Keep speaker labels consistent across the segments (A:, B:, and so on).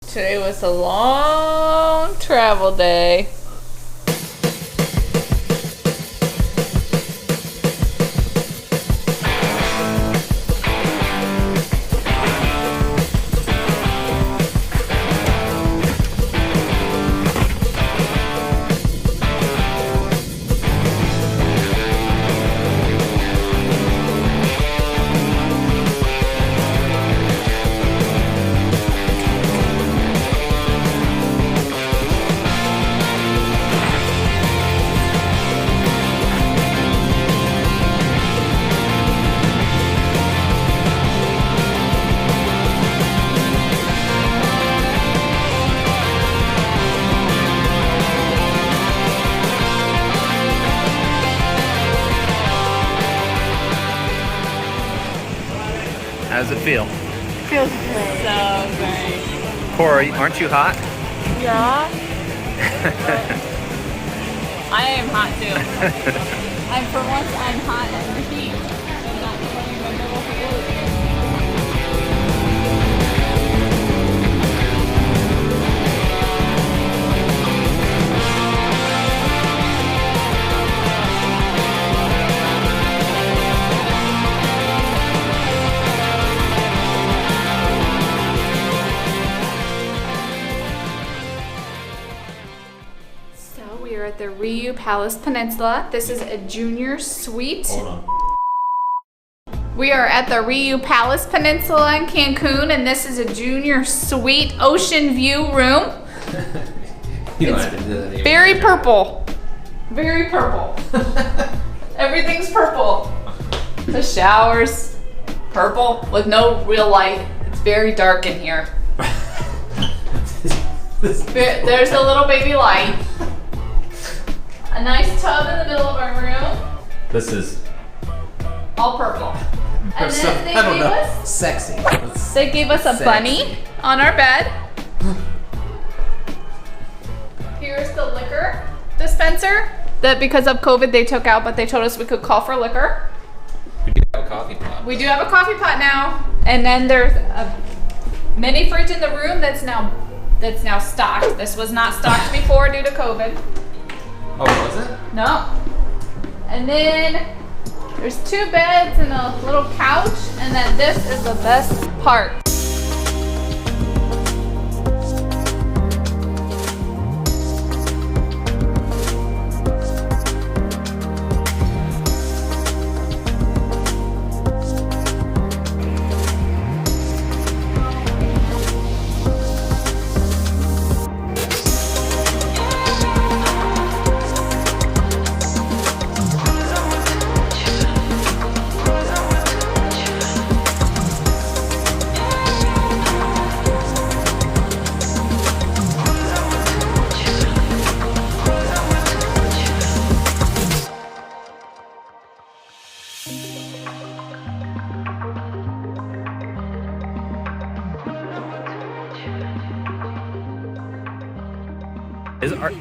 A: Today was a long travel day.
B: How does it feel?
C: Feels great.
A: So great.
B: Cora, aren't you hot?
C: Yeah.
A: I am hot too. For once, I'm hot in the heat. I'm not sweating in the middle of the woods. We are at the Riu Palace Peninsula. This is a junior suite.
B: Hold on.
A: We are at the Riu Palace Peninsula in Cancun, and this is a junior suite ocean view room. It's very purple. Very purple. Everything's purple. The showers, purple with no real light. It's very dark in here. There's a little baby light. A nice tub in the middle of our room.
B: This is
A: all purple. And then they gave us
B: sexy.
A: They gave us a bunny on our bed. Here's the liquor dispenser that because of COVID they took out, but they told us we could call for liquor.
B: We do have a coffee pot.
A: We do have a coffee pot now. And then there's a mini fridge in the room that's now stocked. This was not stocked before due to COVID.
B: Oh, was it?
A: No. And then there's 2 beds and a little couch, and then this is the best part.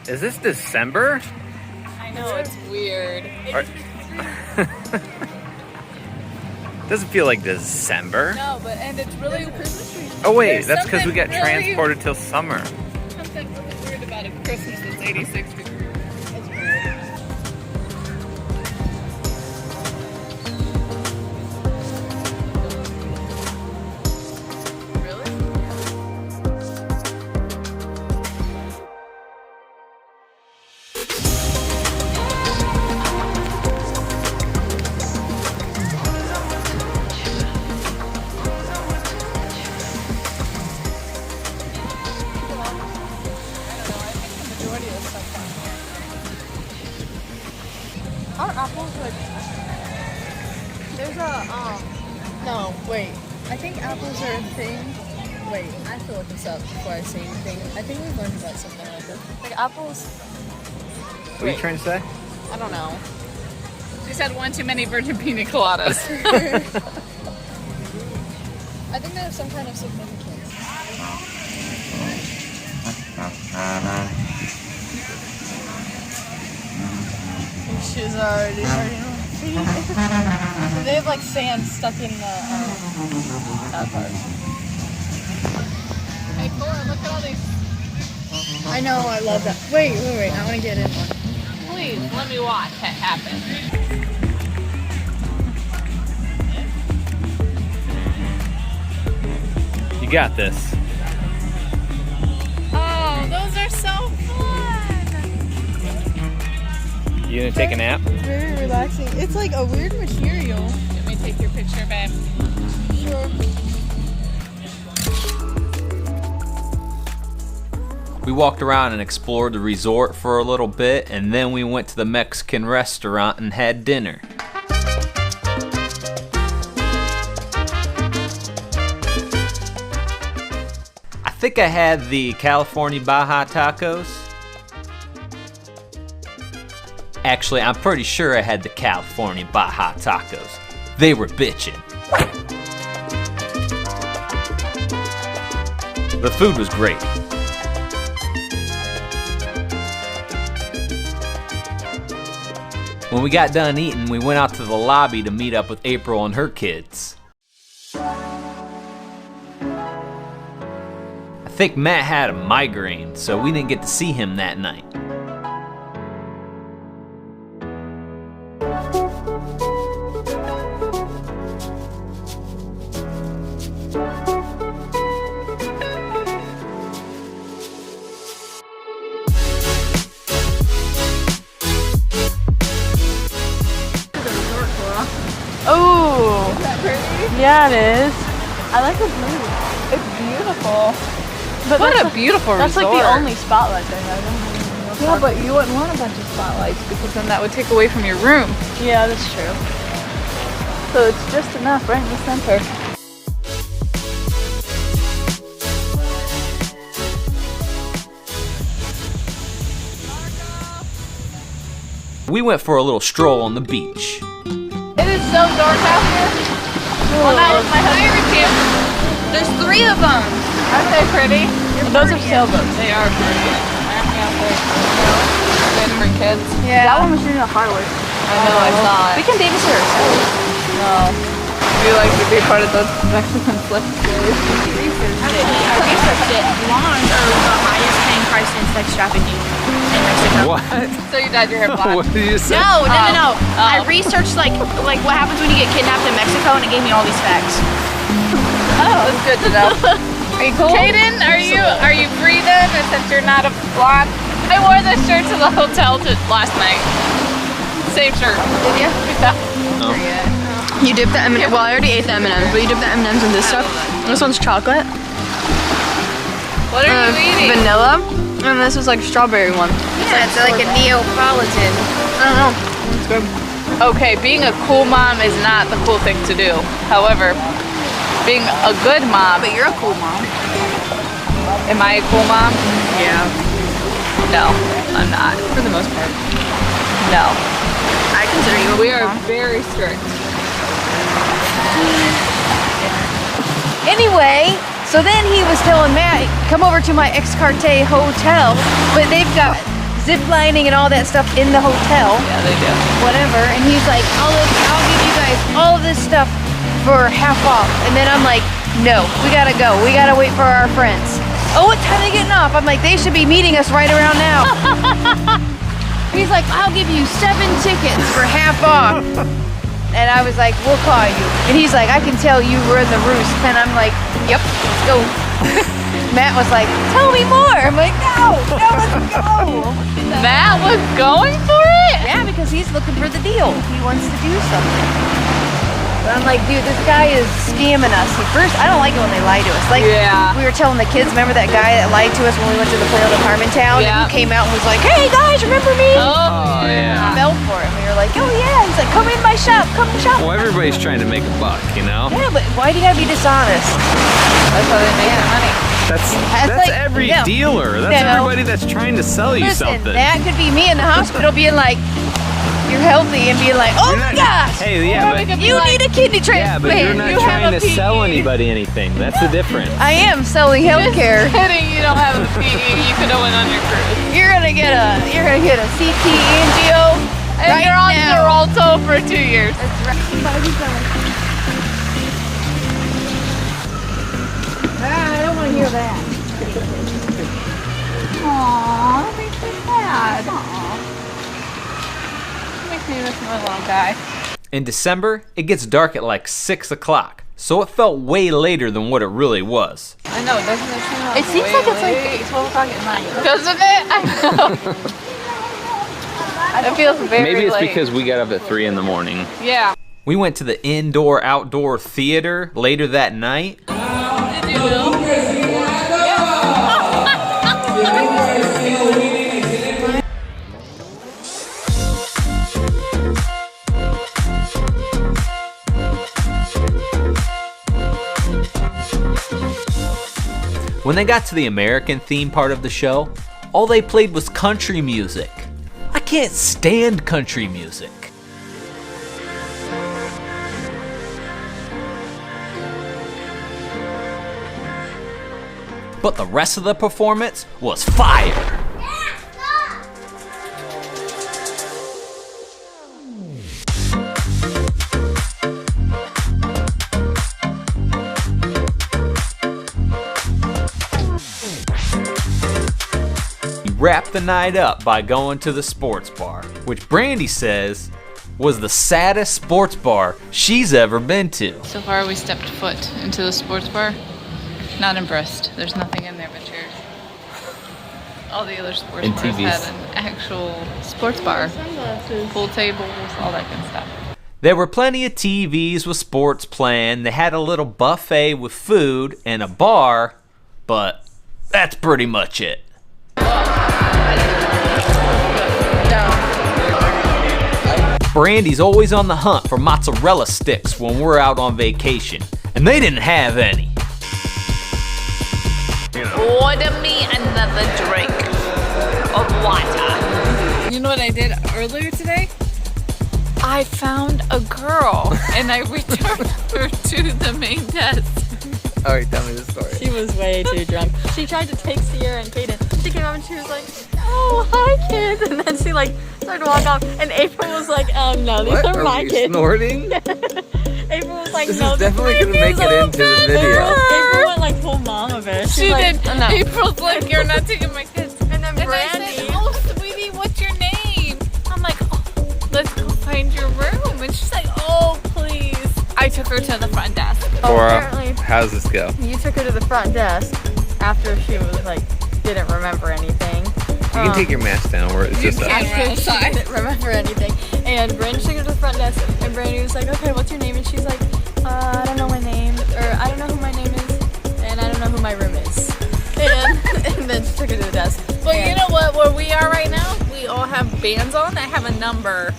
B: Is this December?
A: I know, it's weird.
B: Doesn't feel like December.
A: No, and it's really Christmas tree.
B: Oh wait, that's because we got transported till summer.
A: Something really weird about a Christmas that's 86 degrees. It's weird.
C: Our apples like there's a no wait, I think apples are a thing. Wait, I have to look this up before I say anything. I think we learned about something like this. Like apples.
B: What are you trying to say?
C: I don't know.
A: She said one too many virgin pina coladas.
C: I think they have some kind of significance. She's already hurting on feet. They have like sand stuck in the that part.
A: Hey, Cora, look at all the
C: I know, I love that. Wait. I want to get in one.
A: Please, let me watch that happen.
B: You got this.
A: Oh, those are so fun.
B: You gonna take a nap?
C: Very relaxing. It's like a weird material.
A: Let me take your picture, babe.
C: Sure.
B: We walked around and explored the resort for a little bit, and then we went to the Mexican restaurant and had dinner. I think I had the California Baja tacos. Actually, I'm pretty sure I had the California Baja tacos. They were bitchin'. The food was great. When we got done eating, we went out to the lobby to meet up with April and her kids. I think Matt had a migraine, so we didn't get to see him that night.
C: Oh,
A: Is that pretty?
C: yeah, it is. I like the blue.
A: It's beautiful.
C: But
A: What
C: that's
A: a beautiful
C: That's like
A: resort.
C: the only spotlight they have.
A: Yeah, but you wouldn't want a bunch of spotlights because then that would take away from your room.
C: Yeah, that's true.
A: So it's just enough right in the center.
B: We went for a little stroll on the beach.
A: It is so dark out here. When I was my husband camp,
C: There's 3 of them.
A: aren't they pretty?
C: Those are sailboats.
A: They are pretty. Aren't they out there? No. Didn't bring kids.
C: Yeah. That one was doing a fireworks.
A: I know, I saw
C: We
A: it.
C: can babysit ourselves.
A: No. We like to be part of the Mexican flip days.
D: I researched it. Blondes are the highest paying price in sex trafficking in Mexico.
B: What?
A: So you dyed your hair black.
B: What did you say?
D: No.
A: Oh.
D: I researched like what happens when you get kidnapped in Mexico, and it gave me all these facts.
A: Oh, that's good to know. Are you cool? Kaden, are you free then? Since you're not a blonde, I wore this shirt to the hotel last night. Same shirt.
C: Did you?
B: No.
C: You dip the M&Ms. Well, I already ate the M&Ms, but you dip the M&Ms in this stuff. This one's chocolate.
A: What are you eating?
C: Vanilla. And this is like a strawberry one.
D: Yeah, it's like a Neapolitan.
C: I don't know. It's good.
A: Okay, being a cool mom is not the cool thing to do. However, being a good mom.
D: But you're a cool mom.
A: Am I a cool mom?
D: Yeah.
A: No, I'm not.
C: For the most part.
A: No.
D: I consider you a
A: We
D: cool
A: are
D: mom.
A: very strict.
E: Anyway, so then he was telling Matt, come over to my Ex-Carte hotel, but they've got zip lining and all that stuff in the hotel,
A: Yeah, they do.
E: whatever. And he's like, I'll give you guys all of this stuff for half off. And then I'm like, no, we gotta go. We gotta wait for our friends. Oh, what time are they getting off? I'm like, they should be meeting us right around now. He's like, I'll give you 7 tickets for half off. And I was like, we'll call you. And he's like, I can tell you were in the roost. And I'm like, yep, let's go. Matt was like, tell me more. I'm like, no, let's go.
A: Matt was going for it?
E: Yeah, because he's looking for the deal. He wants to do something. But I'm like, dude, this guy is scamming us. At first, I don't like it when they lie to us. Like,
A: Yeah.
E: we were telling the kids, remember that guy that lied to us when we went to the Plano apartment town?
A: Yeah.
E: And he came out and was like, hey guys, remember me?
A: Oh,
B: yeah.
E: We fell for it. We were like, oh yeah. He's like, come in my shop, come shop.
B: Well, everybody's trying to make a buck, you know?
E: Yeah, but why do you gotta be dishonest?
A: That's how they make their money.
B: That's
E: like-
B: every
E: yeah.
B: dealer. That's
E: Yeah.
B: everybody that's trying to sell you
E: Listen,
B: something.
E: that could be me in the hospital being like, you're healthy, and being like, oh
B: You're
E: my
B: not-
E: gosh,
B: Hey, yeah, but
E: you need a kidney
B: yeah,
E: transplant.
B: but you're not
A: You have
B: trying
A: a
B: to sell
A: PE.
B: anybody anything. That's the difference.
E: I am selling healthcare.
A: Kidding, you don't have a PE. You could have went on your cruise.
E: You're gonna get a CT angio
A: And
E: right
A: you're on
E: now.
A: Xarelto for 2 years.
E: That's right. I don't want to hear that.
A: Aww, that makes me sad. That makes me miss my little guy.
B: In December, it gets dark at like 6 o'clock, so it felt way later than what it really was.
A: I know, doesn't it seem like
C: It seems like it's like 12 o'clock at night.
A: Doesn't it? I know. It feels very
B: Maybe it's
A: late.
B: because we got up at 3 in the morning.
A: Yeah.
B: We went to the indoor-outdoor theater later that night.
A: Did you know?
B: When they got to the American theme part of the show, all they played was country music. I can't stand country music. But the rest of the performance was fire. We wrapped the night up by going to the sports bar, which Brandy says was the saddest sports bar she's ever been to.
A: So far we stepped foot into the sports bar. Not impressed. There's nothing in there but chairs. All the other sports
B: And
A: bars
B: TVs.
A: had an actual sports bar. Pool tables, all that good stuff.
B: There were plenty of TVs with sports playing. They had a little buffet with food and a bar, but that's pretty much it. Brandy's always on the hunt for mozzarella sticks when we're out on vacation, and they didn't have any.
A: Order me another drink of water. You know what I did earlier today? I found a girl and I returned her to the main desk.
B: Alright, tell me the story.
C: She was way too drunk. She tried to take Sierra and Kaden. She came up and she was like, "Oh, hi kids," and then she like started to walk off. And April was like, "No, these are my kids."
B: Snorting?
C: April was like,
B: This
C: "No,
B: is definitely
C: these are
B: gonna make
C: my
B: it
C: kids."
B: into the video.
C: April went like full mama bear.
A: She
C: was
A: did.
C: like, "Oh, no."
A: April's like, "You're not taking my kids."
C: And then
A: And I
C: Brandy.
A: said, "Oh, sweetie, what's your name?" I'm like, "Oh, let's go find your room." And she's like, "Oh, please." I took her to the front desk.
C: Apparently,
B: How's this go?
C: you took her to the front desk after she was like didn't remember anything.
B: You can take your mask down where it's just
A: can.
B: us.
C: After she didn't remember anything, and Brandy took her to the front desk, and Brandy was like, "Okay, what's your name?" And she's like, "I don't know my name, or I don't know who my name is, and I don't know who my room is." And then she took her to the desk.
A: Well,
C: and
A: you know what? Where we are right now, we all have bands on that have a number.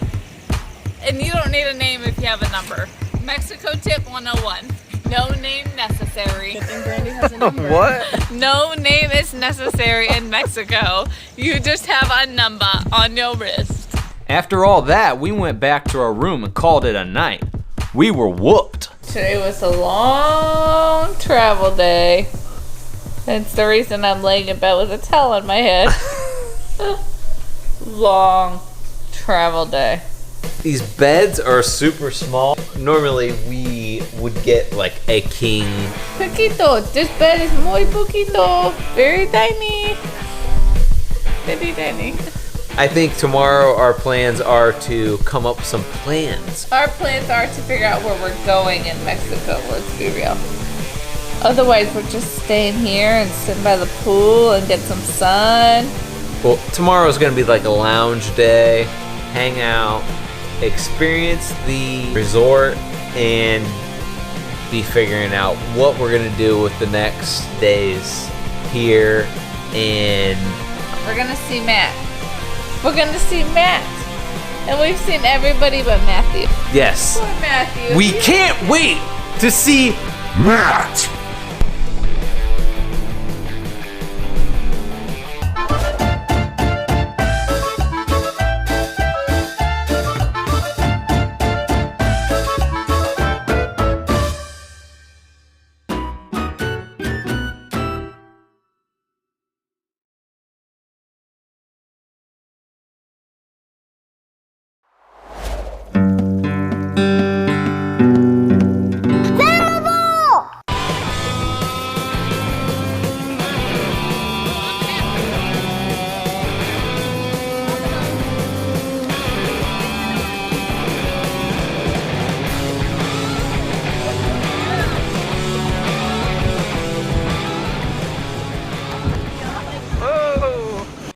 A: And you don't need a name if you have a number. Mexico tip 101. No name necessary.
C: Good thing Brandy has a number.
B: What?
A: No name is necessary in Mexico. You just have a number on your wrist.
B: After all that, we went back to our room and called it a night. We were whooped.
A: Today was a long travel day. That's the reason I'm laying in bed with a towel on my head. Long travel day.
B: These beds are super small. Normally we would get like a king.
A: Poquito. This bed is muy poquito. Very tiny. Very tiny.
B: I think tomorrow our plans are to come up with some plans.
A: Our plans are to figure out where we're going in Mexico, let's be real. Otherwise, we're just staying here and sitting by the pool and get some sun.
B: Well, tomorrow's gonna be like a lounge day, hang out, experience the resort, and be figuring out what we're gonna do with the next days here. And
A: We're gonna see Matt. We're gonna see Matt. And we've seen everybody but Matthew.
B: yes,
A: Poor Matthew.
B: we can't wait to see Matt.